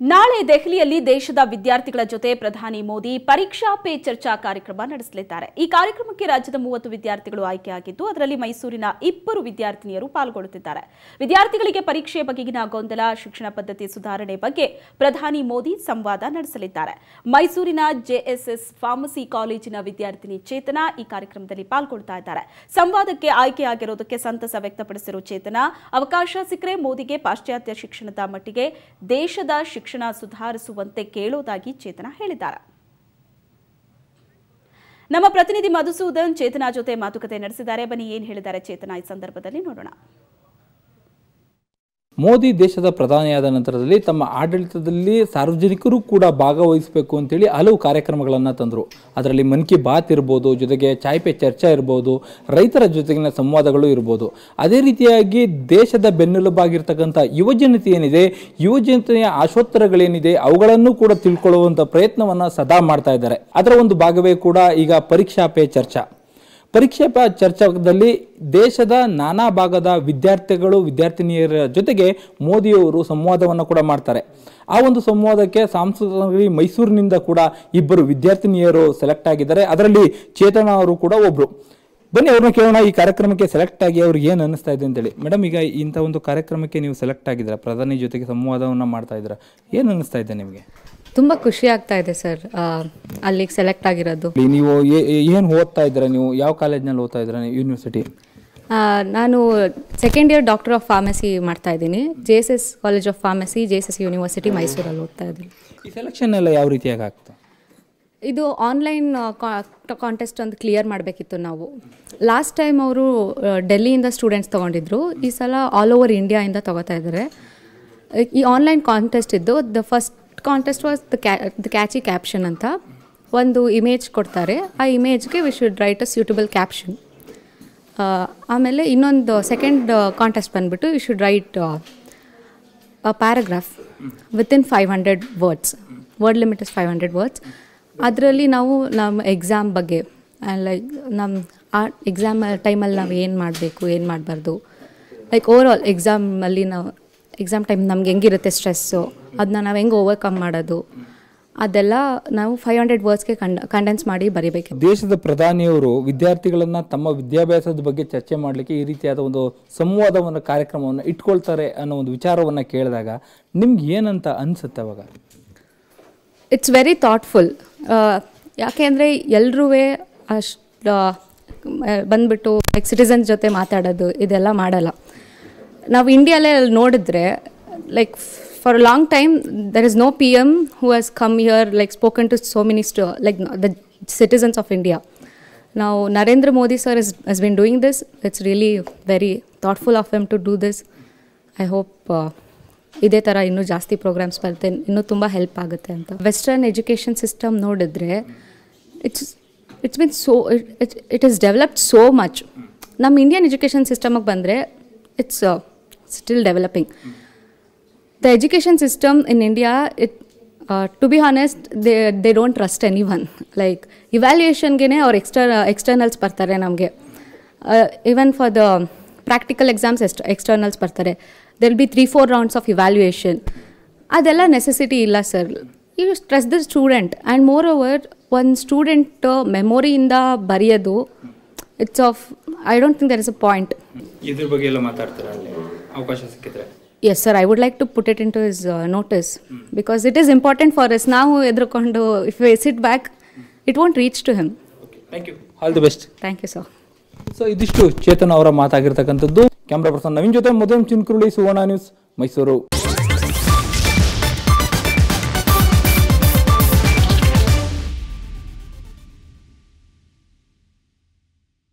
ನಾಳೆ ದೆಹಲಿಯಲ್ಲಿ ದೇಶದ ವಿದ್ಯಾರ್ಥಿಗಳ ಜೊತೆ ಪ್ರಧಾನಿ ಮೋದಿ ಪರೀಕ್ಷಾ ಪೇ ಚರ್ಚಾ ಕಾರ್ಯಕ್ರಮ ನಡೆಸಲಿದ್ದಾರೆ. ಈ ಕಾರ್ಯಕ್ರಮಕ್ಕೆ ರಾಜ್ಯದ 30 ವಿದ್ಯಾರ್ಥಿಗಳು ಆಯ್ಕೆಯಾಗಿದ್ದು, ಅದರಲ್ಲಿ ಮೈಸೂರಿನ 2 ವಿದ್ಯಾರ್ಥಿನಿಯರು ಪಾಲ್ಗೊಳ್ಳುತ್ತಿದ್ದಾರೆ. ವಿದ್ಯಾರ್ಥಿಗಳಿಗೆ ಪರೀಕ್ಷೆ ಬಗೆಗಿನ ಗೊಂದಲ, ಶಿಕ್ಷಣ ಪದ್ಧತಿ ಸುಧಾರಣೆ ಬಗ್ಗೆ ಪ್ರಧಾನಿ ಮೋದಿ ಸಂವಾದ ನಡೆಸಲಿದ್ದಾರೆ. ಮೈಸೂರಿನ ಜೆಎಸ್ಎಸ್ ಫಾರ್ಮಸಿ ಕಾಲೇಜಿನ ವಿದ್ಯಾರ್ಥಿನಿ ಚೇತನಾ ಈ ಕಾರ್ಯಕ್ರಮದಲ್ಲಿ ಪಾಲ್ಗೊಳ್ತಾ ಇದ್ದಾರೆ. ಸಂವಾದಕ್ಕೆ ಆಯ್ಕೆಯಾಗಿರುವುದಕ್ಕೆ ಸಂತಸ ವ್ಯಕ್ತಪಡಿಸಿರುವ ಚೇತನಾ, ಅವಕಾಶ ಸಿಕ್ಕರೆ ಮೋದಿಗೆ ಪಾಶ್ಚಾತ್ಯ ಶಿಕ್ಷಣದ ಮಟ್ಟಿಗೆ ದೇಶದ ಶಿಕ್ಷಣ ಸುಧಾರಿಸುವಂತೆ ಕೇಳೋದಾಗಿ ಚೇತನಾ ಹೇಳಿದ್ದಾರೆ. ನಮ್ಮ ಪ್ರತಿನಿಧಿ ಮಧುಸೂದನ್ ಚೇತನಾ ಜೊತೆ ಮಾತುಕತೆ ನಡೆಸಿದ್ದಾರೆ. ಬನ್ನಿ ಏನು ಹೇಳಿದ್ದಾರೆ ಚೇತನಾ ಈ ಸಂದರ್ಭದಲ್ಲಿ ನೋಡೋಣ. ಮೋದಿ ದೇಶದ ಪ್ರಧಾನಿಯಾದ ನಂತರದಲ್ಲಿ ತಮ್ಮ ಆಡಳಿತದಲ್ಲಿ ಸಾರ್ವಜನಿಕರು ಕೂಡ ಭಾಗವಹಿಸಬೇಕು ಅಂತೇಳಿ ಹಲವು ಕಾರ್ಯಕ್ರಮಗಳನ್ನು ತಂದರು. ಅದರಲ್ಲಿ ಮನ್ ಕಿ ಬಾತ್ ಇರ್ಬೋದು, ಜೊತೆಗೆ ಚಾಯ್ ಪೇ ಚರ್ಚಾ ಇರ್ಬೋದು, ರೈತರ ಜೊತೆಗಿನ ಸಂವಾದಗಳು ಇರ್ಬೋದು. ಅದೇ ರೀತಿಯಾಗಿ ದೇಶದ ಬೆನ್ನೆಲುಬಾಗಿರ್ತಕ್ಕಂಥ ಯುವಜನತೆ ಏನಿದೆ, ಯುವಜನತೆಯ ಆಶೋತ್ತರಗಳೇನಿದೆ ಅವುಗಳನ್ನು ಕೂಡ ತಿಳ್ಕೊಳ್ಳುವಂಥ ಪ್ರಯತ್ನವನ್ನು ಸದಾ ಮಾಡ್ತಾ ಇದ್ದಾರೆ. ಅದರ ಒಂದು ಭಾಗವೇ ಕೂಡ ಈಗ ಪರೀಕ್ಷಾ ಪೇ ಚರ್ಚಾ. ಪರೀಕ್ಷಾ ಪೇ ಚರ್ಚಾದಲ್ಲಿ ದೇಶದ ನಾನಾ ಭಾಗದ ವಿದ್ಯಾರ್ಥಿಗಳು, ವಿದ್ಯಾರ್ಥಿನಿಯರ ಜೊತೆಗೆ ಮೋದಿಯವರು ಸಂವಾದವನ್ನು ಕೂಡ ಮಾಡ್ತಾರೆ. ಆ ಒಂದು ಸಂವಾದಕ್ಕೆ ಸಾಂಸ್ಕೃತಿಕ ಮೈಸೂರಿನಿಂದ ಕೂಡ 2 ವಿದ್ಯಾರ್ಥಿನಿಯರು ಸೆಲೆಕ್ಟ್ ಆಗಿದ್ದಾರೆ. ಅದರಲ್ಲಿ ಚೇತನಾ ಅವರು ಕೂಡ ಒಬ್ರು. ಬನ್ನಿ ಅವ್ರನ್ನ ಕೇಳೋಣ, ಈ ಕಾರ್ಯಕ್ರಮಕ್ಕೆ ಸೆಲೆಕ್ಟ್ ಆಗಿ ಅವ್ರಿಗೆ ಏನು ಅನ್ನಿಸ್ತಾ ಇದೆ ಅಂತೇಳಿ. ಮೇಡಮ್, ಈಗ ಇಂಥ ಒಂದು ಕಾರ್ಯಕ್ರಮಕ್ಕೆ ನೀವು ಸೆಲೆಕ್ಟ್ ಆಗಿದ್ದೀರಾ, ಪ್ರಧಾನಿ ಜೊತೆಗೆ ಸಂವಾದವನ್ನು ಮಾಡ್ತಾ ಇದ್ದೀರಾ, ಏನು ಅನ್ನಿಸ್ತಾ ಇದೆ ನಿಮಗೆ? ತುಂಬ ಖುಷಿ ಆಗ್ತಾ ಇದೆ ಸರ್, ಅಲ್ಲಿಗೆ ಸೆಲೆಕ್ಟ್ ಆಗಿರೋದು. ನೀವು ಏನು ಓದ್ತಾ ಇದ್ದೀರಾ? ನೀವು ಯಾವ ಕಾಲೇಜ್ನಲ್ಲಿ ಓದ್ತಾ ಇದ್ದೀರಾ? ಯೂನಿವರ್ಸಿಟಿ? ನಾನು second year doctor of pharmacy ಮಾಡ್ತಾ ಇದ್ದೀನಿ. JSS college of pharmacy, JSS university ಮೈಸೂರಲ್ಲಿ ಓದ್ತಾ ಇದ್ದೀನಿ. ಈ ಸೆಲೆಕ್ಷನ್ ಎಲ್ಲ ಯಾವ ರೀತಿಯಾಗಿ ಆಗ್ತಾ? ಇದು ಆನ್ಲೈನ್ ಕಾಂಟೆಸ್ಟ್ ಒಂದು ಕ್ಲಿಯರ್ ಮಾಡಬೇಕಿತ್ತು ನಾವು. ಲಾಸ್ಟ್ ಟೈಮ್ ಅವರು ಡೆಲ್ಲಿಯಿಂದ ಸ್ಟೂಡೆಂಟ್ಸ್ ತೊಗೊಂಡಿದ್ರು, ಈ ಸಲ ಆಲ್ ಓವರ್ ಇಂಡಿಯಾಯಿಂದ ತೊಗೋತಾ ಇದ್ದಾರೆ. ಈ ಆನ್ಲೈನ್ ಕಾಂಟೆಸ್ಟ್ ಇದ್ದು, the first contest was the catchy caption ಅಂತ ಒಂದು ಇಮೇಜ್ ಕೊಡ್ತಾರೆ. ಆ ಇಮೇಜ್ಗೆ we should write a suitable caption. ಆಮೇಲೆ ಇನ್ನೊಂದು ಸೆಕೆಂಡ್ ಕಾಂಟೆಸ್ಟ್ ಬಂದುಬಿಟ್ಟು you should write a paragraph within 500 words. Word limit is 500 words. ಅದರಲ್ಲಿ ನಾವು ನಮ್ಮ ಎಕ್ಸಾಮ್ ಬಗ್ಗೆ, ಲೈಕ್ ನಮ್ಮ ಆ ಎಕ್ಸಾಮ್ ಟೈಮಲ್ಲಿ ನಾವು ಏನು ಮಾಡಬೇಕು, ಏನು ಮಾಡಬಾರ್ದು, ಲೈಕ್ ಓವರ್ ಆಲ್ ಎಕ್ಸಾಮಲ್ಲಿ ನಾವು ಎಕ್ಸಾಮ್ ಟೈಮ್ ನಮ್ಗೆ ಹೆಂಗಿರುತ್ತೆ ಸ್ಟ್ರೆಸ್ಸು, ಅದನ್ನ ನಾವು ಹೆಂಗೆ ಓವರ್ಕಮ್ ಮಾಡೋದು, ಅದೆಲ್ಲ ನಾವು 500 ವರ್ಡ್ಸ್ಗೆ ಕಂಡೆನ್ಸ್ ಮಾಡಿ ಬರೀಬೇಕು. ದೇಶದ ಪ್ರಧಾನಿಯವರು ವಿದ್ಯಾರ್ಥಿಗಳನ್ನು ತಮ್ಮ ವಿದ್ಯಾಭ್ಯಾಸದ ಬಗ್ಗೆ ಚರ್ಚೆ ಮಾಡಲಿಕ್ಕೆ ಈ ರೀತಿಯಾದ ಒಂದು ಸಂವಾದವನ್ನು, ಕಾರ್ಯಕ್ರಮವನ್ನು ಇಟ್ಕೊಳ್ತಾರೆ ಅನ್ನೋ ಒಂದು ವಿಚಾರವನ್ನು ಕೇಳಿದಾಗ ನಿಮ್ಗೆ ಏನಂತ ಅನಿಸುತ್ತೆ ಅವಾಗ? It's very thoughtful. ಯಾಕೆಂದರೆ ಎಲ್ಲರೂ ಅಷ್ಟು ಬಂದುಬಿಟ್ಟು ಲೈಕ್ ಸಿಟಿಸನ್ಸ್ ಜೊತೆ ಮಾತಾಡೋದು ಇದೆಲ್ಲ ಮಾಡಲ್ಲ. ನಾವು ಇಂಡಿಯಾಲೇ ನೋಡಿದ್ರೆ like for a long time there is no PM who has come here like spoken to so many like the citizens of India. Now Narendra Modi sir has been doing this. It's really very thoughtful of him to do this. I hope ಇದೇ ಥರ ಇನ್ನೂ ಜಾಸ್ತಿ programmes ಬರುತ್ತೆ, ಇನ್ನೂ ತುಂಬ help ಆಗುತ್ತೆ ಅಂತ. Western education system ನೋಡಿದ್ರೆ it's been so it is developed so much. ನಮ್ಮ ಇಂಡಿಯನ್ ಎಜುಕೇಷನ್ ಸಿಸ್ಟಮಿಗೆ ಬಂದರೆ it's still developing. The education system in India, to be honest, they don't trust anyone. Like evaluation gene or externals bartare namge. Even for the practical exams, externals bartare. There will be 3-4 rounds of evaluation. Adella necessity illa sir. You trust the student, and moreover, one student memory inda bariyadu. It's of, I don't think there is a point. ಇದ್ರ ಬಗ್ಗೆ ಎಲ್ಲ ಮಾತಾಡ್ತೀರಾ ಅಲ್ಲಿ ಅವಕಾಶ ಸಿಕ್ಕಿದ್ರೆ? Yes sir, I would like to put it into his notice because it is important for us. Now edrukondu if we sit back, it won't reach to him. Okay, thank you, all the best. Thank you sir. So ಇದಿಷ್ಟು ಚೇತನ್ ಅವರ ಮಾತಾಗಿರ್ತಕ್ಕಂಥದ್ದು. Camera person Naveen ಜೊತೆ ಮಧುಮ್ ಚಿನ್ಕುರುಳಿ, ಸುವರ್ಣ news, Mysuru.